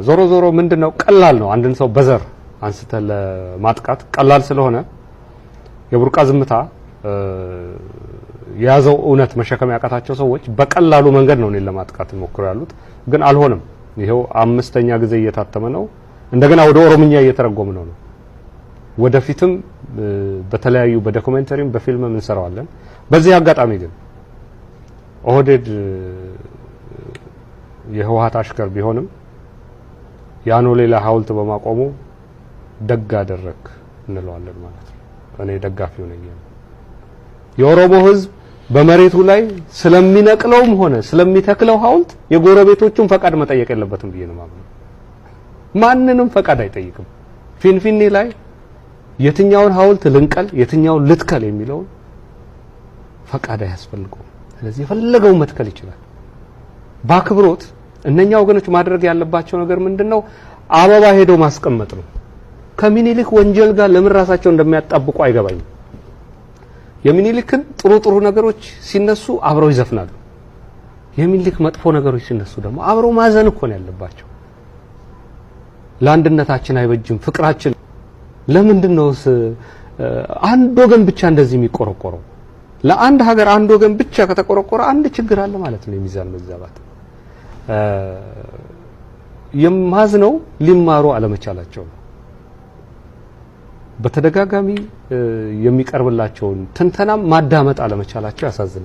ዞሮ ዞሮ ምንድነው ቀላል ነው አንድን ሰው በዘር አንስተ ለማጥቃት ቀላል ስለሆነ የቡርቃ ዝምታ ያዘው እውነት መሸከም ያቃታቸው ሰዎች በቀላሉ መንገድ ነው ለማጥቃት ሞክሩ ያሉት ግን አልሆነም ይሄው አምስተኛ ጊዜ እየታተመ ነው እንደገና ወደ ኦሮምኛ እየተረጎመ ነው ወደፊትም በተለያዩ በዶክመንተሪም በፊልምም እንሰራዋለን በዚህ አጋጣሚ ግን ኦህዴድ የህወሓት አሽከር ቢሆንም ያኖ ሌላ ሐውልት በማቆሙ ደግ አደረክ እንለዋለን ማለት ነው እኔ ደጋፊው ነኝ የኦሮሞ ህዝብ በመሬቱ ላይ ስለሚነቅለውም ሆነ ስለሚተክለው ሐውልት የጎረቤቶቹን ፈቃድ መጠየቅ የለበትም ብዬ ነው ማለት ማንንም ፈቃድ አይጠይቅም ፊንፊኔ ላይ የትኛውን ሐውልት ልንቀል የትኛውን ልትከል የሚለው ፈቃድ አያስፈልገው ስለዚህ የፈለገው መትከል ይችላል ባክብሮት እነኛ ወገኖች ማድረግ ያለባቸው ነገር ምንድነው አበባ ሄዶ ማስቀመጥ ነው ከሚኒሊክ ወንጀል ጋር ለምን ራሳቸው እንደሚያጣብቁ አይገባኝም የሚኒሊክን ጥሩ ነገሮች ሲነሱ አብረው ይዘፍናሉ የሚኒሊክ መጥፎ ነገሮች ሲነሱ ደግሞ አብረው ማዘን እኮ ነው ያለባቸው ለአንድነታችን አይበጅም ፍቅራችን ለምንድነው አንድ ወገን ብቻ እንደዚህ የሚቆረቆረው ለአንድ ሀገር አንድ ወገን ብቻ ከተቆረቆረ አንድ ችግር አለ ማለት ነው የሚዛን መዛባት የማዝነው ሊማሩ አለመቻላቸው በተደጋጋሚ የሚቀርብላቸውን ትንተናም ማዳመጥ አለመቻላቸው ያሳዝናል